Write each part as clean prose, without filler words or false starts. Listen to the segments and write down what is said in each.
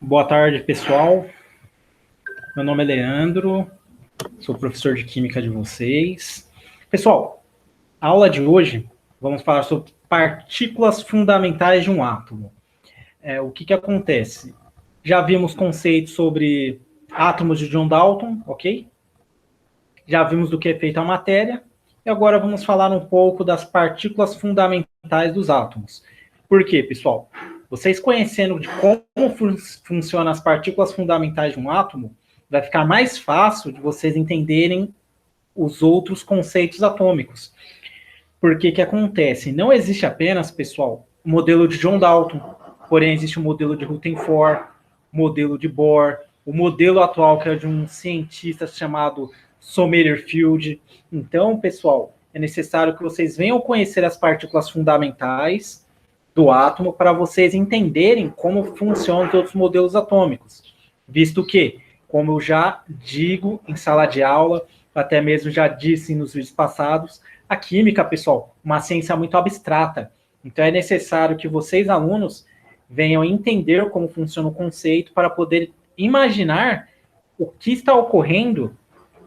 Boa tarde, pessoal. Meu nome é Leandro, sou professor de Química de vocês. Pessoal, a aula de hoje, vamos falar sobre partículas fundamentais de um átomo. O que acontece? Já vimos conceitos sobre átomos de John Dalton, ok? Já vimos do que é feita a matéria, e agora vamos falar um pouco das partículas fundamentais dos átomos. Por quê, pessoal? Vocês conhecendo de como funcionam as partículas fundamentais de um átomo, vai ficar mais fácil de vocês entenderem os outros conceitos atômicos. Porque que acontece? Não existe apenas, pessoal, o modelo de John Dalton, porém existe o modelo de Rutherford, o modelo de Bohr, o modelo atual que é de um cientista chamado Sommerfeld. Então, pessoal, é necessário que vocês venham conhecer as partículas fundamentais do átomo para vocês entenderem como funcionam os outros modelos atômicos. Visto que, como eu já digo em sala de aula, até mesmo já disse nos vídeos passados, a química, pessoal, uma ciência muito abstrata. Então é necessário que vocês, alunos, venham entender como funciona o conceito para poder imaginar o que está ocorrendo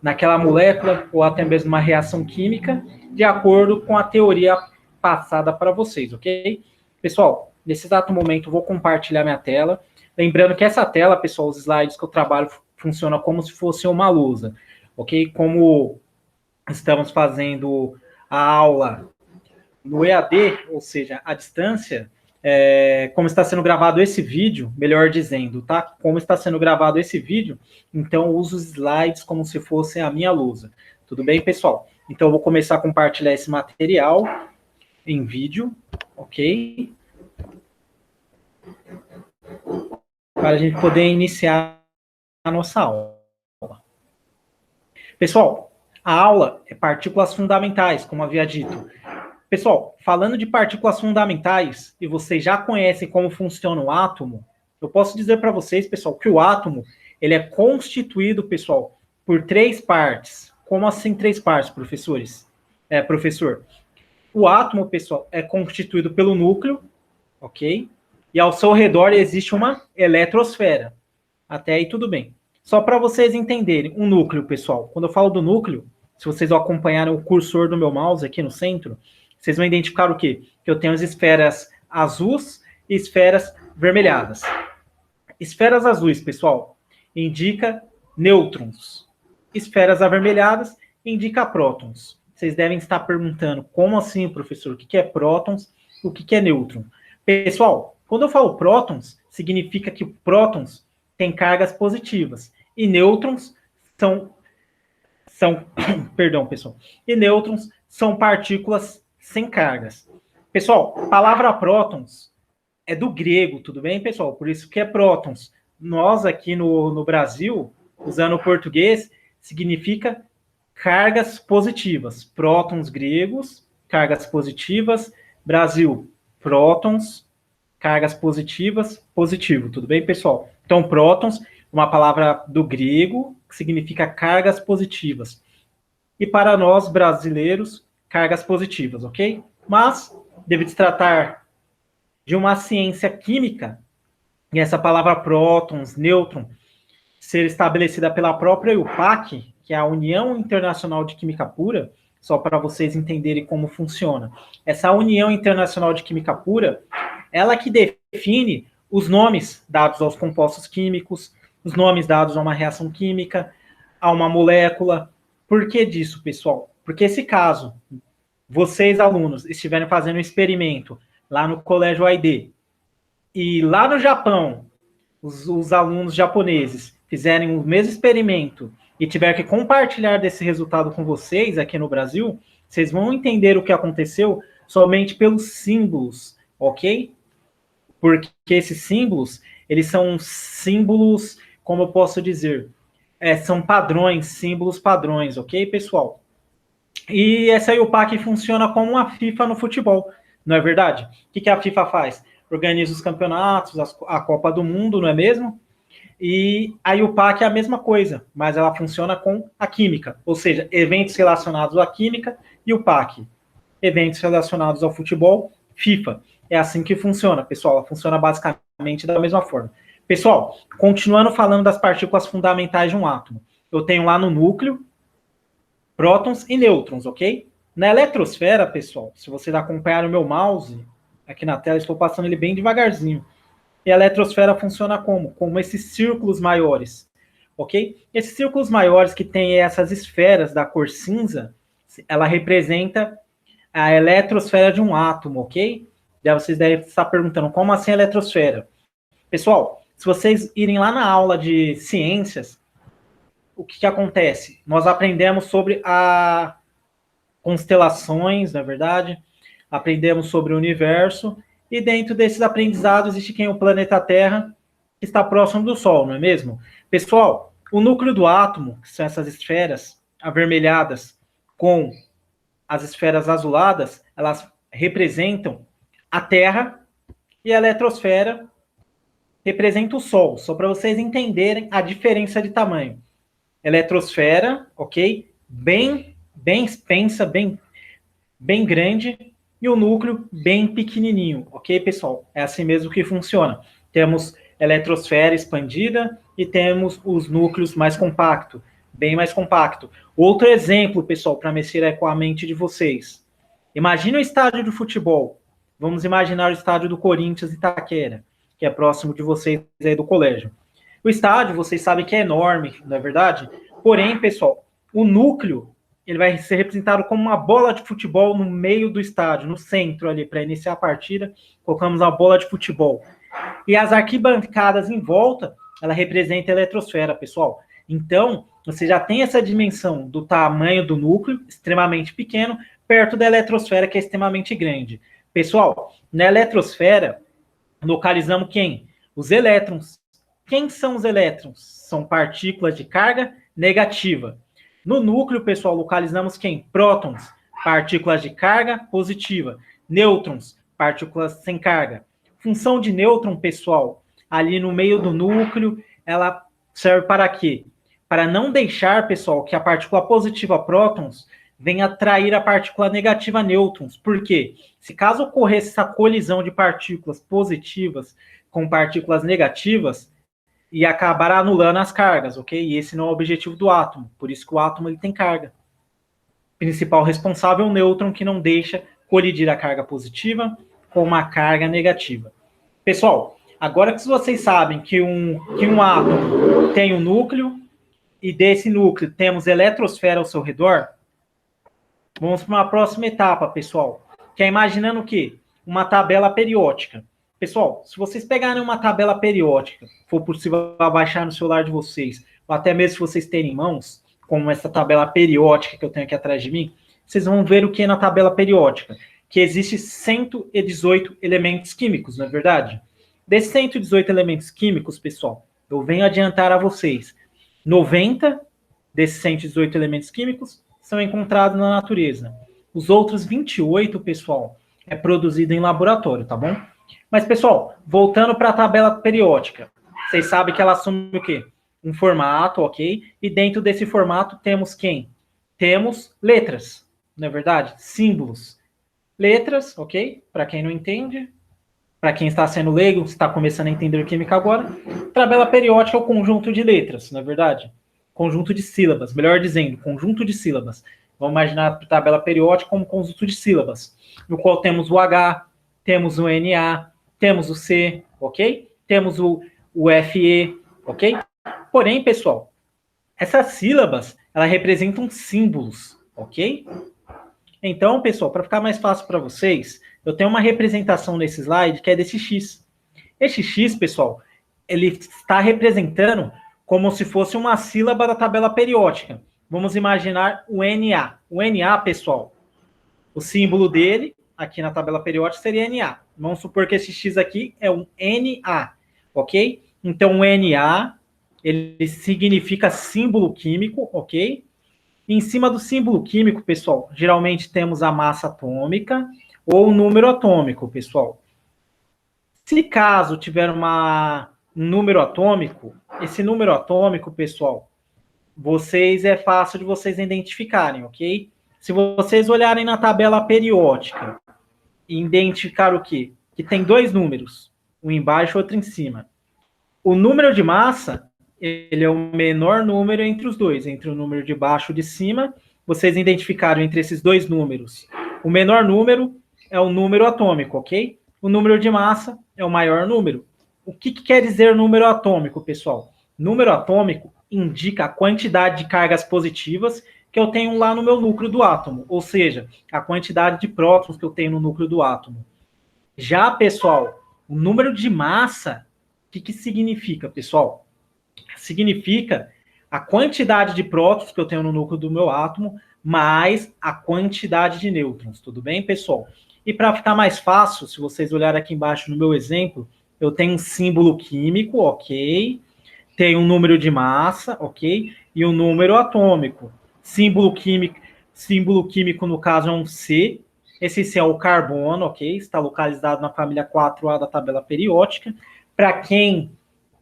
naquela molécula ou até mesmo uma reação química de acordo com a teoria passada para vocês, ok? Pessoal, nesse exato momento eu vou compartilhar minha tela. Lembrando que essa tela, pessoal, os slides que eu trabalho funcionam como se fosse uma lousa, ok? Como estamos fazendo a aula no EAD, ou seja, à distância, como está sendo gravado esse vídeo, melhor dizendo, tá? Como está sendo gravado esse vídeo, então eu uso os slides como se fosse a minha lousa. Tudo bem, pessoal? Então eu vou começar a compartilhar esse material em vídeo, ok? Para a gente poder iniciar a nossa aula. Pessoal, a aula é partículas fundamentais, como havia dito. Pessoal, falando de partículas fundamentais, e vocês já conhecem como funciona o átomo, eu posso dizer para vocês, pessoal, que o átomo, ele é constituído, pessoal, por 3 partes. Como assim 3 partes, professores? Professor, o átomo, pessoal, é constituído pelo núcleo, ok? E ao seu redor existe uma eletrosfera. Até aí tudo bem. Só para vocês entenderem, um núcleo, pessoal. Quando eu falo do núcleo, se vocês acompanharem o cursor do meu mouse aqui no centro, vocês vão identificar o quê? Que eu tenho as esferas azuis e esferas vermelhadas. Esferas azuis, pessoal, indica nêutrons. Esferas avermelhadas indica prótons. Vocês devem estar perguntando, como assim, professor? O que é prótons? O que é nêutron? Pessoal, quando eu falo prótons, significa que prótons têm cargas positivas e nêutrons são perdão, pessoal. E nêutrons são partículas sem cargas. Pessoal, a palavra prótons é do grego, tudo bem, pessoal? Por isso que é prótons. Nós aqui no Brasil, usando o português, significa cargas positivas. Prótons gregos, cargas positivas. Brasil, prótons, cargas positivas, positivo. Tudo bem, pessoal? Então, prótons, uma palavra do grego, que significa cargas positivas. E para nós, brasileiros, cargas positivas, ok? Mas, deve se tratar de uma ciência química, e essa palavra prótons, nêutron, ser estabelecida pela própria UPAC, que é a União Internacional de Química Pura, só para vocês entenderem como funciona. Essa União Internacional de Química Pura, ela que define os nomes dados aos compostos químicos, os nomes dados a uma reação química, a uma molécula. Por que disso, pessoal? Porque se caso vocês, alunos, estiverem fazendo um experimento lá no Colégio AID, e lá no Japão, os alunos japoneses fizerem o mesmo experimento e tiver que compartilhar desse resultado com vocês aqui no Brasil, vocês vão entender o que aconteceu somente pelos símbolos, ok? Porque esses símbolos, eles são símbolos, como eu posso dizer, são padrões, símbolos padrões, ok, pessoal? E essa IUPAC funciona como uma FIFA no futebol, não é verdade? O que a FIFA faz? Organiza os campeonatos, a Copa do Mundo, não é mesmo? E a IUPAC é a mesma coisa, mas ela funciona com a química, ou seja, eventos relacionados à química e o PAC. Eventos relacionados ao futebol, FIFA. É assim que funciona, pessoal, ela funciona basicamente da mesma forma. Pessoal, continuando falando das partículas fundamentais de um átomo. Eu tenho lá no núcleo prótons e nêutrons, ok? Na eletrosfera, pessoal, se vocês acompanharem o meu mouse, aqui na tela, estou passando ele bem devagarzinho. E a eletrosfera funciona como? Como esses círculos maiores, ok? Esses círculos maiores que têm essas esferas da cor cinza, ela representa a eletrosfera de um átomo, ok? Daí vocês devem estar perguntando, como assim a eletrosfera? Pessoal, se vocês irem lá na aula de ciências, o que acontece? Nós aprendemos sobre a constelações, na é verdade, aprendemos sobre o universo, e dentro desses aprendizados existe quem? O planeta Terra, que está próximo do Sol, não é mesmo? Pessoal, o núcleo do átomo, que são essas esferas avermelhadas com as esferas azuladas, elas representam a Terra, e a eletrosfera representa o Sol, só para vocês entenderem a diferença de tamanho. Eletrosfera, ok? Bem extensa, bem grande, e o núcleo bem pequenininho, ok, pessoal? É assim mesmo que funciona. Temos eletrosfera expandida e temos os núcleos mais compactos, bem mais compacto. Outro exemplo, pessoal, para mexer com a mente de vocês. Imagina o estádio de futebol. Vamos imaginar o estádio do Corinthians Itaquera, que é próximo de vocês aí do colégio. O estádio, vocês sabem que é enorme, não é verdade? Porém, pessoal, o núcleo ele vai ser representado como uma bola de futebol no meio do estádio, no centro ali, para iniciar a partida, colocamos a bola de futebol. E as arquibancadas em volta, ela representa a eletrosfera, pessoal. Então, você já tem essa dimensão do tamanho do núcleo, extremamente pequeno, perto da eletrosfera, que é extremamente grande. Pessoal, na eletrosfera, localizamos quem? Os elétrons. Quem são os elétrons? São partículas de carga negativa. No núcleo, pessoal, localizamos quem? Prótons, partículas de carga positiva. Nêutrons, partículas sem carga. Função de nêutron, pessoal, ali no meio do núcleo, ela serve para quê? Para não deixar, pessoal, que a partícula positiva prótons venha atrair a partícula negativa nêutrons. Por quê? Se caso ocorresse essa colisão de partículas positivas com partículas negativas, e acabar anulando as cargas, ok? E esse não é o objetivo do átomo, por isso que o átomo ele tem carga. Principal responsável é o nêutron, que não deixa colidir a carga positiva com uma carga negativa. Pessoal, agora que vocês sabem que um átomo tem um núcleo, e desse núcleo temos eletrosfera ao seu redor, vamos para uma próxima etapa, pessoal, que é imaginando o quê? Uma tabela periódica. Pessoal, se vocês pegarem uma tabela periódica, for possível baixar no celular de vocês, ou até mesmo se vocês terem mãos, como essa tabela periódica que eu tenho aqui atrás de mim, vocês vão ver o que é na tabela periódica, que existe 118 elementos químicos, não é verdade? Desses 118 elementos químicos, pessoal, eu venho adiantar a vocês, 90 desses 118 elementos químicos são encontrados na natureza. Os outros 28, pessoal, é produzido em laboratório, tá bom? Mas, pessoal, voltando para a tabela periódica, vocês sabem que ela assume o quê? Um formato, ok? E dentro desse formato temos quem? Temos letras, não é verdade? Símbolos. Letras, ok? Para quem não entende, para quem está sendo leigo, está começando a entender química agora, tabela periódica é o conjunto de letras, não é verdade? Conjunto de sílabas, melhor dizendo, conjunto de sílabas. Vamos imaginar a tabela periódica como conjunto de sílabas, no qual temos o H, temos o Na, temos o C, ok? Temos o Fe, ok? Porém, pessoal, essas sílabas, elas representam símbolos, ok? Então, pessoal, para ficar mais fácil para vocês, eu tenho uma representação nesse slide que é desse X. Esse X, pessoal, ele está representando como se fosse uma sílaba da tabela periódica. Vamos imaginar o Na. O Na, pessoal, o símbolo dele, aqui na tabela periódica, seria Na. Vamos supor que esse X aqui é um Na, ok? Então, o Na, ele significa símbolo químico, ok? E em cima do símbolo químico, pessoal, geralmente temos a massa atômica ou o número atômico, pessoal. Se caso tiver um número atômico, esse número atômico, pessoal, é fácil de vocês identificarem, ok? Se vocês olharem na tabela periódica e identificar o quê? Que tem dois números, um embaixo e outro em cima. O número de massa, ele é o menor número entre os dois, entre o número de baixo e de cima. Vocês identificaram entre esses dois números. O menor número é o número atômico, ok? O número de massa é o maior número. O que quer dizer número atômico, pessoal? Número atômico indica a quantidade de cargas positivas que eu tenho lá no meu núcleo do átomo, ou seja, a quantidade de prótons que eu tenho no núcleo do átomo. Já, pessoal, o número de massa, o que significa, pessoal? Significa a quantidade de prótons que eu tenho no núcleo do meu átomo, mais a quantidade de nêutrons, tudo bem, pessoal? E para ficar mais fácil, se vocês olharem aqui embaixo no meu exemplo, eu tenho um símbolo químico, ok? Tem um número de massa, ok? E um número atômico. Símbolo químico no caso é um C. Esse C é o carbono, ok? Está localizado na família 4A da tabela periódica. Para quem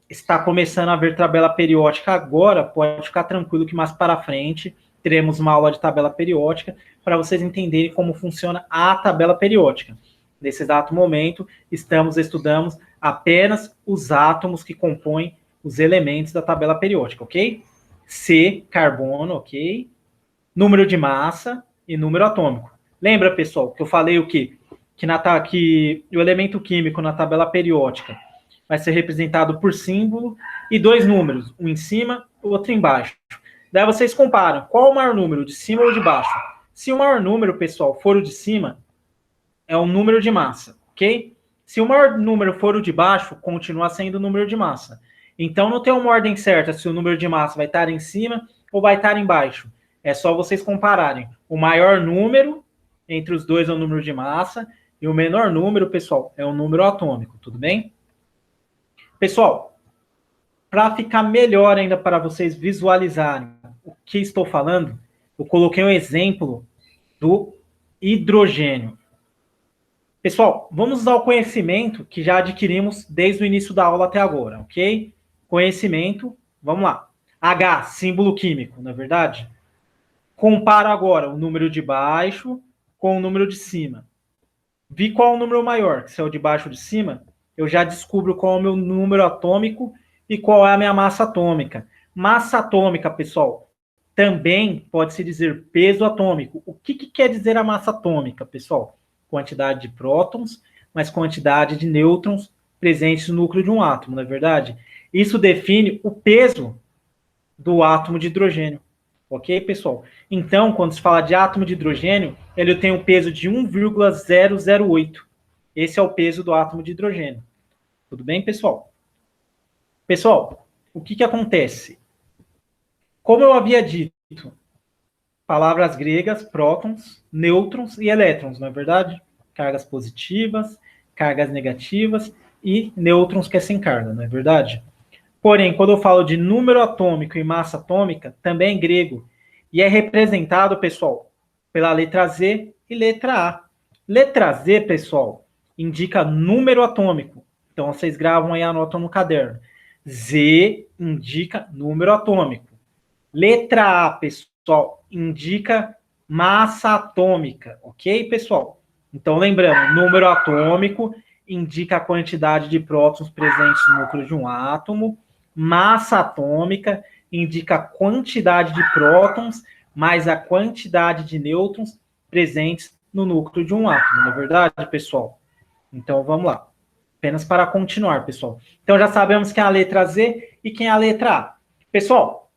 está começando a ver tabela periódica agora, pode ficar tranquilo que mais para frente teremos uma aula de tabela periódica para vocês entenderem como funciona a tabela periódica. Nesse exato momento, estudamos apenas os átomos que compõem os elementos da tabela periódica, ok? C, carbono, ok? Número de massa e número atômico. Lembra, pessoal, que eu falei o quê? Que o elemento químico na tabela periódica vai ser representado por símbolo e dois números, um em cima e o outro embaixo. Daí vocês comparam qual o maior número, de cima ou de baixo. Se o maior número, pessoal, for o de cima, é o número de massa, ok? Se o maior número for o de baixo, continua sendo o número de massa. Então, não tem uma ordem certa se o número de massa vai estar em cima ou vai estar embaixo. É só vocês compararem. O maior número entre os dois é o número de massa e o menor número, pessoal, é o número atômico, tudo bem? Pessoal, para ficar melhor ainda para vocês visualizarem o que estou falando, eu coloquei um exemplo do hidrogênio. Pessoal, vamos usar o conhecimento que já adquirimos desde o início da aula até agora, ok? Conhecimento, vamos lá. H, símbolo químico, não é verdade? Comparo agora o número de baixo com o número de cima. Vi qual é o número maior, se é o de baixo ou de cima, eu já descubro qual é o meu número atômico e qual é a minha massa atômica. Massa atômica, pessoal, também pode-se dizer peso atômico. O que quer dizer a massa atômica, pessoal? Quantidade de prótons, mais quantidade de nêutrons presentes no núcleo de um átomo, não é verdade? Isso define o peso do átomo de hidrogênio. Ok, pessoal? Então, quando se fala de átomo de hidrogênio, ele tem um peso de 1,008. Esse é o peso do átomo de hidrogênio. Tudo bem, pessoal? Pessoal, o que acontece? Como eu havia dito, palavras gregas, prótons, nêutrons e elétrons, não é verdade? Cargas positivas, cargas negativas e nêutrons que é sem carga, não é verdade? Porém, quando eu falo de número atômico e massa atômica, também é grego. E é representado, pessoal, pela letra Z e letra A. Letra Z, pessoal, indica número atômico. Então, vocês gravam aí e anotam no caderno. Z indica número atômico. Letra A, pessoal, indica massa atômica. Ok, pessoal? Então, lembrando, número atômico indica a quantidade de prótons presentes no núcleo de um átomo. Massa atômica indica a quantidade de prótons mais a quantidade de nêutrons presentes no núcleo de um átomo, não é verdade, pessoal? Então, vamos lá. Apenas para continuar, pessoal. Então, já sabemos quem é a letra Z e quem é a letra A. Pessoal,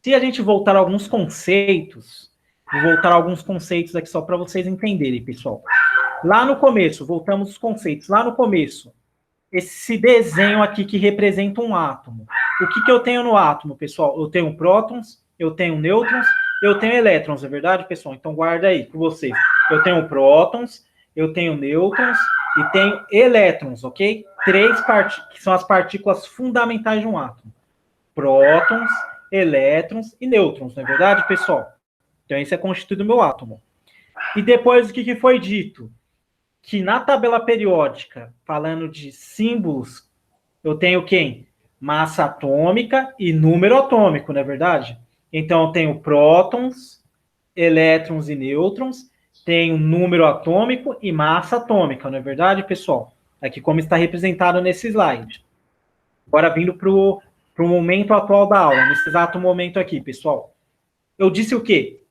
se a gente voltar a alguns conceitos, vou voltar a alguns conceitos aqui só para vocês entenderem, pessoal. Lá no começo, voltamos os conceitos. Lá no começo, esse desenho aqui que representa um átomo. O que eu tenho no átomo, pessoal? Eu tenho prótons, eu tenho nêutrons, eu tenho elétrons, é verdade, pessoal? Então guarda aí com vocês. Eu tenho prótons, eu tenho nêutrons e tenho elétrons, ok? Três que são as partículas fundamentais de um átomo. Prótons, elétrons e nêutrons, não é verdade, pessoal? Então esse é constituído o meu átomo. E depois o que foi dito? Que na tabela periódica, falando de símbolos, eu tenho quem? Massa atômica e número atômico, não é verdade? Então, eu tenho prótons, elétrons e nêutrons, tenho número atômico e massa atômica, não é verdade, pessoal? Aqui como está representado nesse slide. Agora vindo para o momento atual da aula, nesse exato momento aqui, pessoal. Eu disse o quê?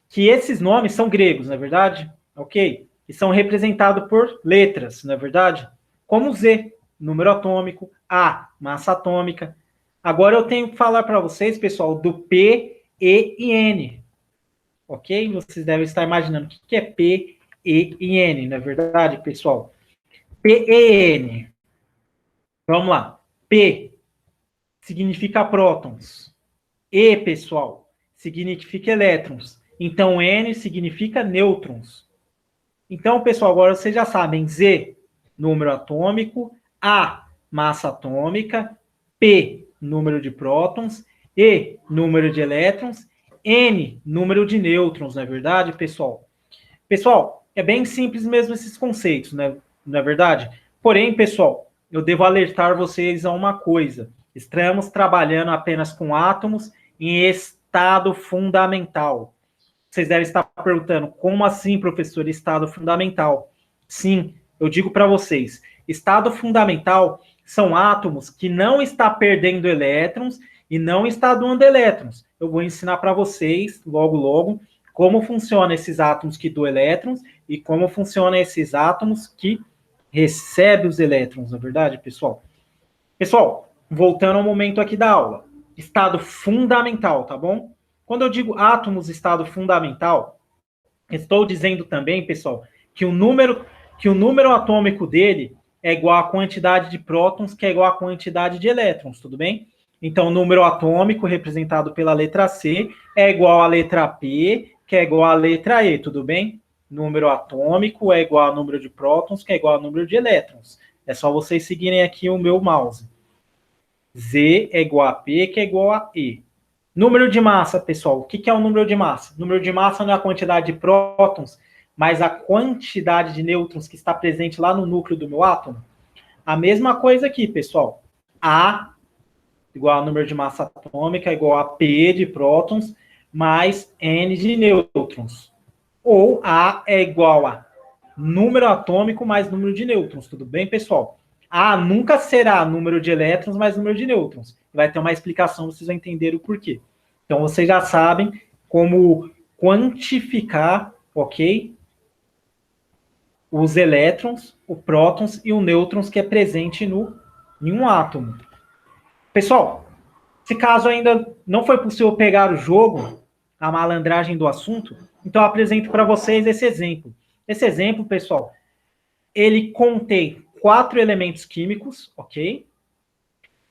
Que esses nomes são gregos, não é verdade? Ok? E são representados por letras, não é verdade? Como Z, número atômico, A, massa atômica. Agora eu tenho que falar para vocês, pessoal, do P, E e N. Ok? Vocês devem estar imaginando o que é P, E e N, não é verdade, pessoal? P, E, N. Vamos lá. P significa prótons. E, pessoal, significa elétrons. Então, N significa nêutrons. Então, pessoal, agora vocês já sabem. Z, número atômico. A, massa atômica. P, número de prótons. E, número de elétrons. N, número de nêutrons, não é verdade, pessoal? Pessoal, é bem simples mesmo esses conceitos, né? Não é verdade? Porém, pessoal, eu devo alertar vocês a uma coisa. Estamos trabalhando apenas com átomos em estado fundamental. Vocês devem estar perguntando, como assim, professor, estado fundamental? Sim, eu digo para vocês, estado fundamental são átomos que não está perdendo elétrons e não está doando elétrons. Eu vou ensinar para vocês, logo, logo, como funcionam esses átomos que doam elétrons e como funcionam esses átomos que recebem os elétrons, na verdade, pessoal? Pessoal, voltando ao momento aqui da aula. Estado fundamental, tá bom? Quando eu digo átomos estado fundamental, estou dizendo também, pessoal, que o número atômico dele é igual à quantidade de prótons, que é igual à quantidade de elétrons, tudo bem? Então, o número atômico, representado pela letra C, é igual à letra P, que é igual à letra E, tudo bem? Número atômico é igual ao número de prótons, que é igual ao número de elétrons. É só vocês seguirem aqui o meu mouse. Z é igual a P, que é igual a E. Número de massa, pessoal. O que é o número de massa? O número de massa não é a quantidade de prótons, mas a quantidade de nêutrons que está presente lá no núcleo do meu átomo. A mesma coisa aqui, pessoal. A igual ao número de massa atômica, igual a P de prótons, mais N de nêutrons. Ou A é igual a número atômico mais número de nêutrons. Tudo bem, pessoal? A nunca será número de elétrons mais número de nêutrons. Vai ter uma explicação, vocês vão entender o porquê. Então, vocês já sabem como quantificar, ok? Os elétrons, o prótons e o nêutrons que é presente em um átomo. Pessoal, se caso ainda não foi possível pegar o jogo, a malandragem do assunto, então eu apresento para vocês esse exemplo. Esse exemplo, pessoal, ele contém 4 elementos químicos, ok?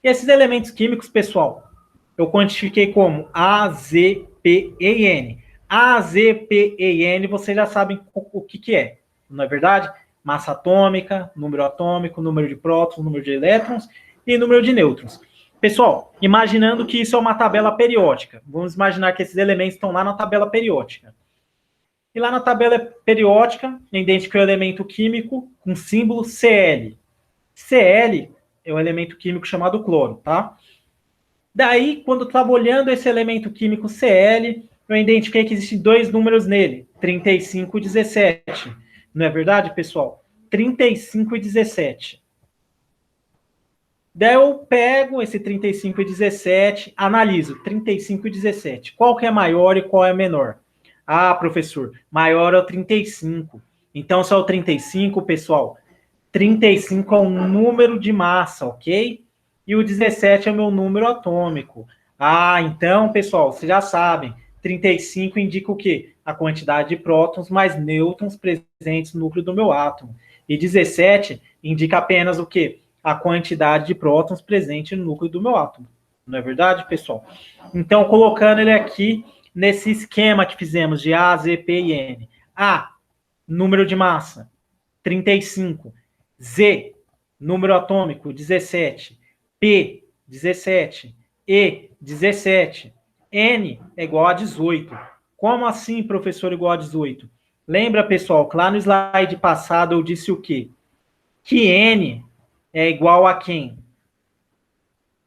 E esses elementos químicos, pessoal, eu quantifiquei como A, Z, P e N. A, Z, P e N, vocês já sabem o que é, não é verdade? Massa atômica, número de prótons, número de elétrons e número de nêutrons. Pessoal, imaginando que isso é uma tabela periódica. Vamos imaginar que esses elementos estão lá na tabela periódica. E lá na tabela periódica, identifica o elemento químico com símbolo Cl. Cl é um elemento químico chamado cloro, tá? Daí, quando eu estava olhando esse elemento químico Cl, eu identifiquei que existem 2 números nele, 35 e 17. Não é verdade, pessoal? 35 e 17. Daí eu pego esse 35 e 17, analiso 35 e 17. Qual que é maior e qual é menor? Ah, professor, maior é o 35. Então, se é o 35, pessoal, 35 é o número de massa, ok? E o 17 é o meu número atômico. Ah, então, pessoal, vocês já sabem, 35 indica o quê? A quantidade de prótons mais nêutrons presentes no núcleo do meu átomo. E 17 indica apenas o quê? A quantidade de prótons presente no núcleo do meu átomo. Não é verdade, pessoal? Então, colocando ele aqui nesse esquema que fizemos de A, Z, P e N. A, número de massa, 35. Z, número atômico, 17. P, 17. E, 17. N é igual a 18. Como assim, professor, igual a 18? Lembra, pessoal, que lá no slide passado eu disse o quê? Que N é igual a quem?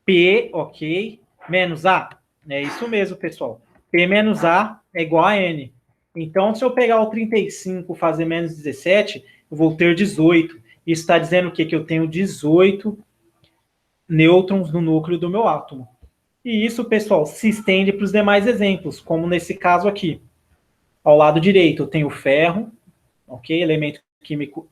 P, ok, menos A. É isso mesmo, pessoal. P menos A é igual a N. Então, se eu pegar o 35 e fazer menos 17, eu vou ter 18. Isso está dizendo o quê? Que eu tenho 18 nêutrons no núcleo do meu átomo. E isso, pessoal, se estende para os demais exemplos, como nesse caso aqui. Ao lado direito eu tenho ferro, ok? Elemento químico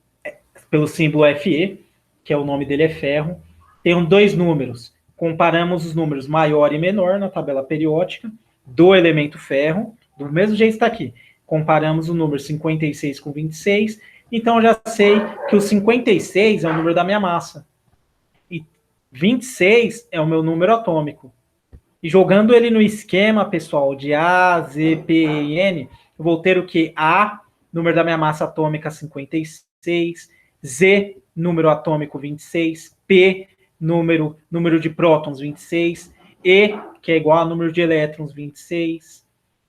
pelo símbolo Fe, que é o nome dele é ferro. Tenho dois números. Comparamos os números maior e menor na tabela periódica do elemento ferro. Do mesmo jeito está aqui. Comparamos o número 56 com 26. Então eu já sei que o 56 é o número da minha massa. E 26 é o meu número atômico. E jogando ele no esquema, pessoal, de A, Z, P, E, N, eu vou ter o que? A, número da minha massa atômica, 56. Z, número atômico, 26. P, número de prótons, 26. E, que é igual a número de elétrons, 26.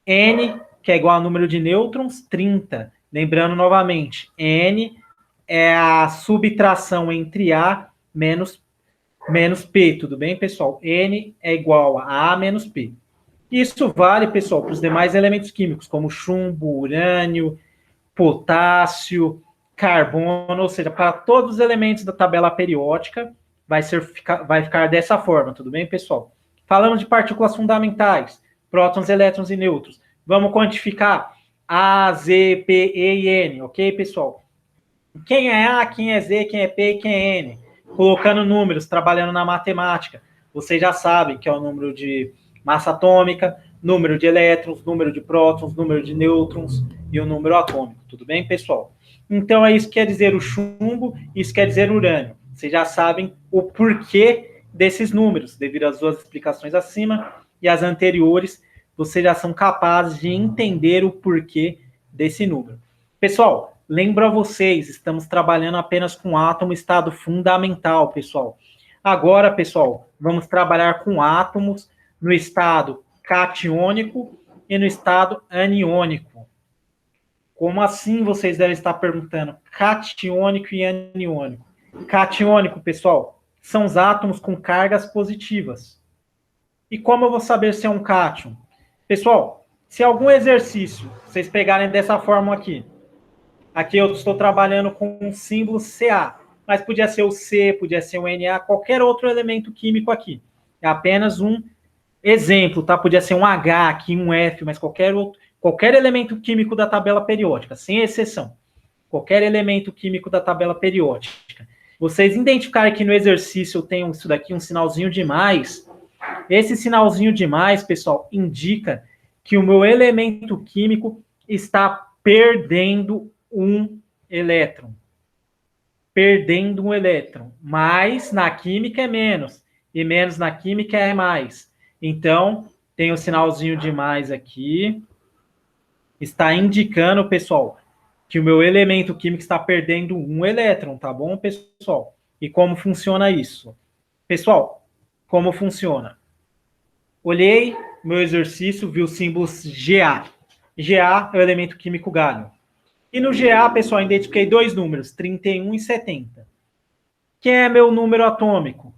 N, que é igual a número de nêutrons, 30. Lembrando novamente, N é a subtração entre A menos P, tudo bem, pessoal? N é igual a menos P. Isso vale, pessoal, para os demais elementos químicos, como chumbo, urânio, potássio, carbono, ou seja, para todos os elementos da tabela periódica, vai ficar dessa forma, tudo bem, pessoal? Falamos de partículas fundamentais, prótons, elétrons e nêutrons. Vamos quantificar A, Z, P, E e N, ok, pessoal? Quem é A, quem é Z, quem é P e quem é N? Colocando números, trabalhando na matemática. Vocês já sabem que é o número de massa atômica, número de elétrons, número de prótons, número de nêutrons e o número atômico. Tudo bem, pessoal? Então, é isso que quer dizer o chumbo, isso quer dizer o urânio. Vocês já sabem o porquê desses números, devido às duas explicações acima e as anteriores, vocês já são capazes de entender o porquê desse número. Pessoal, lembro a vocês, estamos trabalhando apenas com átomo estado fundamental, pessoal. Agora, pessoal, vamos trabalhar com átomos no estado catiônico e no estado aniônico. Como assim, vocês devem estar perguntando? Catiônico e aniônico. Catiônico, pessoal, são os átomos com cargas positivas. E como eu vou saber se é um cátion? Pessoal, se algum exercício vocês pegarem dessa forma aqui eu estou trabalhando com um símbolo Ca, mas podia ser o C, podia ser o Na, qualquer outro elemento químico aqui. É apenas um exemplo, tá? Podia ser um H aqui, um F, mas qualquer elemento químico da tabela periódica, sem exceção. Qualquer elemento químico da tabela periódica. Vocês identificarem que no exercício eu tenho isso daqui, um sinalzinho de mais. Esse sinalzinho de mais, pessoal, indica que o meu elemento químico está perdendo um elétron. Perdendo um elétron. Mais na química é menos. E menos na química é mais. Então, tem o sinalzinho de mais aqui. Está indicando, pessoal, que o meu elemento químico está perdendo um elétron, tá bom, pessoal? E como funciona isso? Pessoal, como funciona? Olhei meu exercício, vi o símbolo Ga. Ga é o elemento químico galho. E no Ga, pessoal, identifiquei dois números, 31 e 70. Quem é meu número atômico?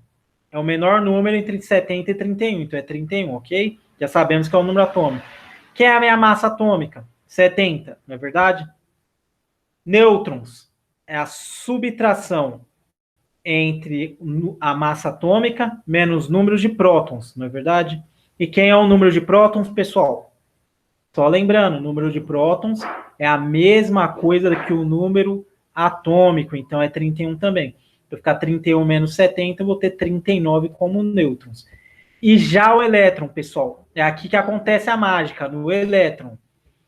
É o menor número entre 70 e 31, então é 31, ok? Já sabemos que é o número atômico. Quem é a minha massa atômica? 70, não é verdade? Nêutrons é a subtração entre a massa atômica menos números de prótons, não é verdade? E quem é o número de prótons, pessoal? Só lembrando, o número de prótons é a mesma coisa que o número atômico, então é 31 também. Se eu ficar 31 menos 70, eu vou ter 39 como nêutrons. E já o elétron, pessoal, é aqui que acontece a mágica, no elétron.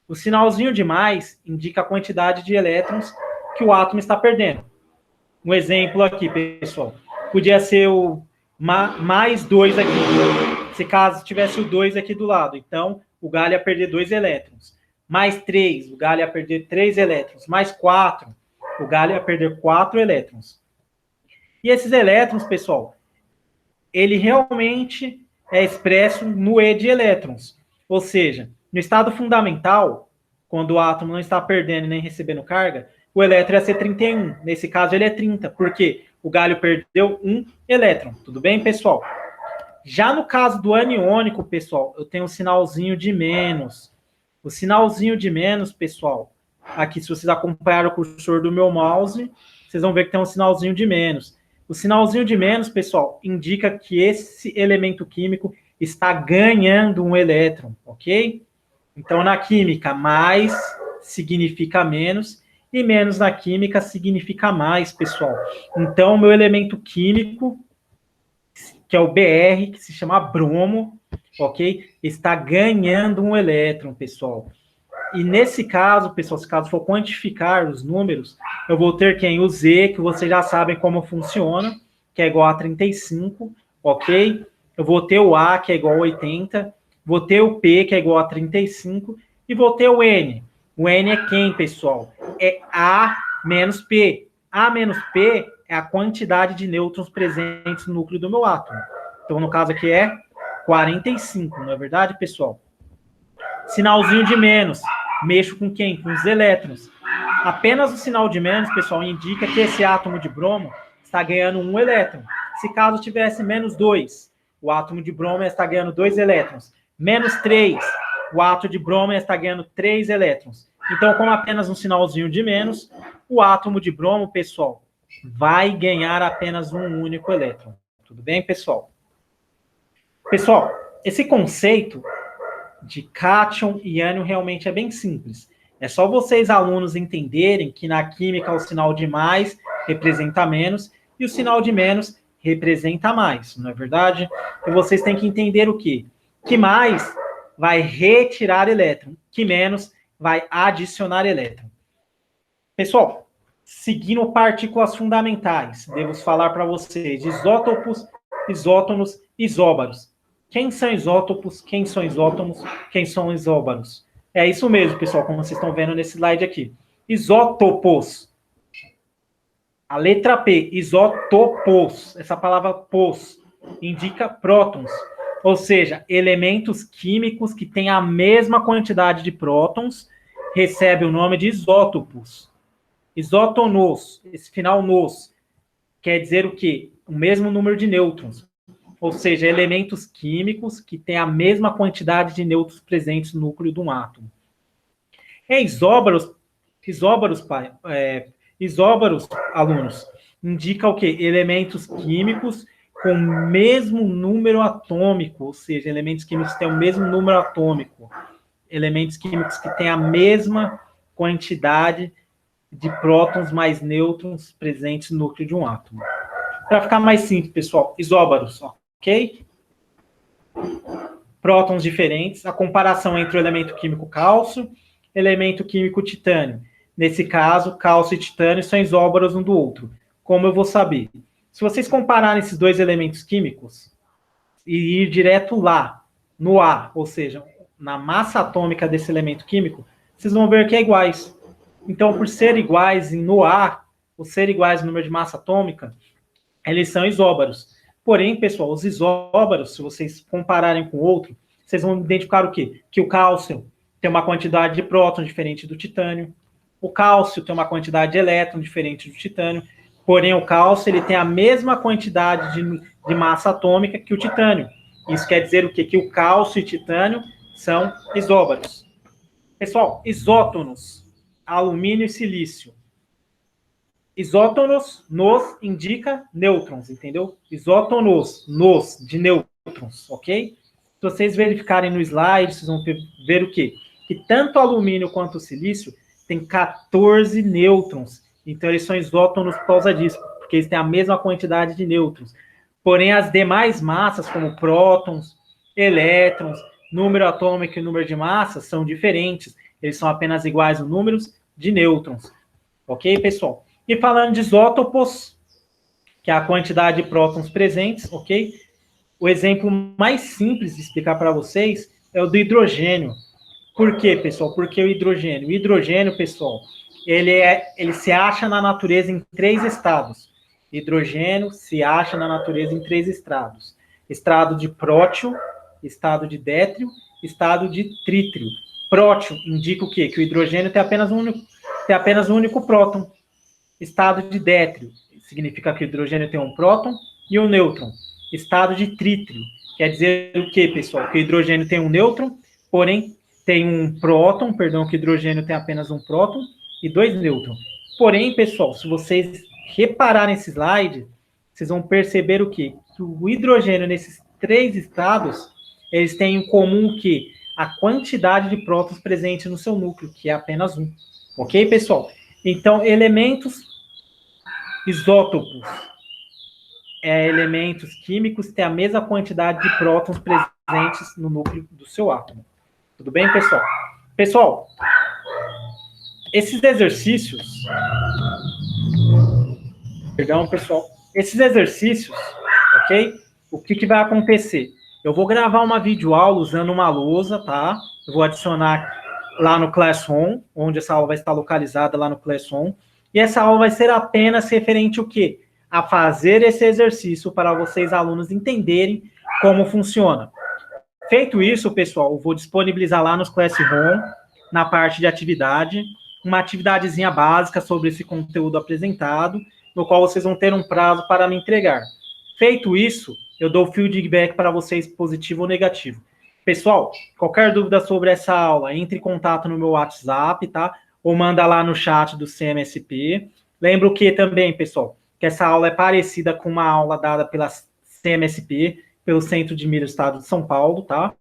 O sinalzinho de mais indica a quantidade de elétrons que o átomo está perdendo. Um exemplo aqui, pessoal. Podia ser o mais 2 aqui. Se caso tivesse o 2 aqui do lado. Então, o galho ia perder 2 elétrons. Mais 3, o galho ia perder 3 elétrons. Mais 4, o galho ia perder 4 elétrons. E esses elétrons, pessoal, ele realmente é expresso no E de elétrons. Ou seja, no estado fundamental, quando o átomo não está perdendo nem recebendo carga, o elétron ia ser 31. Nesse caso, ele é 30, porque o galho perdeu 1 elétron. Tudo bem, pessoal? Já no caso do aniônico, pessoal, eu tenho um sinalzinho de menos. O sinalzinho de menos, pessoal, aqui, se vocês acompanharem o cursor do meu mouse, vocês vão ver que tem um sinalzinho de menos. O sinalzinho de menos, pessoal, indica que esse elemento químico está ganhando um elétron, ok? Então, na química, mais significa menos, e menos na química significa mais, pessoal. Então, meu elemento químico, que é o Br, que se chama bromo, ok? Está ganhando um elétron, pessoal. E nesse caso, pessoal, se caso for quantificar os números, eu vou ter quem? O Z, que vocês já sabem como funciona, que é igual a 35, ok? Eu vou ter o A, que é igual a 80, vou ter o P, que é igual a 35, e vou ter o N. O N é quem, pessoal? É A menos P. A menos P é a quantidade de nêutrons presentes no núcleo do meu átomo. Então, no caso aqui é 45, não é verdade, pessoal? Sinalzinho de menos. Mexo com quem? Com os elétrons. Apenas o sinal de menos, pessoal, indica que esse átomo de bromo está ganhando um elétron. Se caso tivesse menos 2, o átomo de bromo está ganhando 2 elétrons. Menos 3, o átomo de bromo está ganhando 3 elétrons. Então, com apenas um sinalzinho de menos, o átomo de bromo, pessoal, vai ganhar apenas um único elétron. Tudo bem, pessoal? Pessoal, esse conceito de cátion e ânion realmente é bem simples. É só vocês, alunos, entenderem que na química o sinal de mais representa menos e o sinal de menos representa mais, não é verdade? E vocês têm que entender o quê? Que mais vai retirar elétron, que menos vai adicionar elétron. Pessoal, seguindo partículas fundamentais, devo falar para vocês isótopos, isótonos, isóbaros. Quem são isótopos? Quem são isótomos? Quem são isóbaros? É isso mesmo, pessoal, como vocês estão vendo nesse slide aqui. Isótopos. A letra P, isótopos. Essa palavra pos indica prótons. Ou seja, elementos químicos que têm a mesma quantidade de prótons recebem o nome de isótopos. Isótonos, esse final nos, quer dizer o quê? O mesmo número de nêutrons. Ou seja, elementos químicos que têm a mesma quantidade de nêutrons presentes no núcleo de um átomo. Isóbaros, alunos, indica o quê? Elementos químicos com o mesmo número atômico, ou seja, elementos químicos que têm o mesmo número atômico. Elementos químicos que têm a mesma quantidade de prótons mais nêutrons presentes no núcleo de um átomo. Para ficar mais simples, pessoal, isóbaros, ok? Prótons diferentes, a comparação entre o elemento químico cálcio e elemento químico titânio. Nesse caso, cálcio e titânio são isóbaros um do outro. Como eu vou saber? Se vocês compararem esses dois elementos químicos e ir direto lá, no A, ou seja, na massa atômica desse elemento químico, vocês vão ver que é iguais. Então, por ser iguais no A, por ser iguais no número de massa atômica, eles são isóbaros. Porém, pessoal, os isóbaros, se vocês compararem com outro, vocês vão identificar o quê? Que o cálcio tem uma quantidade de prótons diferente do titânio. O cálcio tem uma quantidade de elétrons diferente do titânio. Porém, o cálcio ele tem a mesma quantidade de massa atômica que o titânio. Isso quer dizer o quê? Que o cálcio e o titânio são isóbaros. Pessoal, isótonos, alumínio e silício. Isótonos, nos, indica nêutrons, entendeu? Isótonos, nos, de nêutrons, ok? Se vocês verificarem no slide, vocês vão ver o quê? Que tanto o alumínio quanto o silício tem 14 nêutrons. Então, eles são isótonos por causa disso, porque eles têm a mesma quantidade de nêutrons. Porém, as demais massas, como prótons, elétrons, número atômico e número de massas, são diferentes. Eles são apenas iguais no número de nêutrons. Ok, pessoal? E falando de isótopos, que é a quantidade de prótons presentes, ok? O exemplo mais simples de explicar para vocês é o do hidrogênio. Por quê, pessoal? Porque o hidrogênio? O hidrogênio, pessoal, ele se acha na natureza em 3 estados. Hidrogênio se acha na natureza em 3 estados. Estado de prótio, estado de détrio, estado de trítrio. Prótio indica o quê? Que o hidrogênio tem apenas um único próton. Estado de détrio significa que o hidrogênio tem um próton e um nêutron. Estado de trítrio quer dizer o quê, pessoal? Que o hidrogênio tem um nêutron, porém tem um próton, perdão, que o hidrogênio tem apenas um próton e 2 nêutrons. Porém, pessoal, se vocês repararem nesse slide, vocês vão perceber o quê? Que o hidrogênio, nesses 3 estados, eles têm em comum que a quantidade de prótons presente no seu núcleo, que é apenas 1. Ok, pessoal? Então, elementos isótopos, elementos químicos, têm a mesma quantidade de prótons presentes no núcleo do seu átomo. Tudo bem, pessoal? Pessoal, esses exercícios... Perdão, pessoal. Esses exercícios, ok? O que vai acontecer? Eu vou gravar uma videoaula usando uma lousa, tá? Eu vou adicionar lá no Classroom, onde essa aula vai estar localizada lá no Classroom. E essa aula vai ser apenas referente ao quê? A fazer esse exercício para vocês, alunos, entenderem como funciona. Feito isso, pessoal, eu vou disponibilizar lá nos Classroom, na parte de atividade, uma atividadezinha básica sobre esse conteúdo apresentado, no qual vocês vão ter um prazo para me entregar. Feito isso, eu dou feedback para vocês, positivo ou negativo. Pessoal, qualquer dúvida sobre essa aula, entre em contato no meu WhatsApp, tá? Ou manda lá no chat do CMSP. Lembro que também, pessoal, que essa aula é parecida com uma aula dada pela CMSP, pelo Centro de Milho do Estado de São Paulo, tá?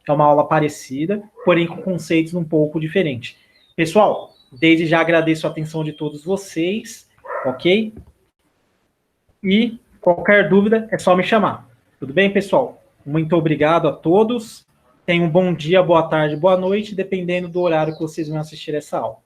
É uma aula parecida, porém com conceitos um pouco diferentes. Pessoal, desde já agradeço a atenção de todos vocês, ok? E qualquer dúvida é só me chamar. Tudo bem, pessoal? Muito obrigado a todos. Tenham um bom dia, boa tarde, boa noite, dependendo do horário que vocês vão assistir essa aula.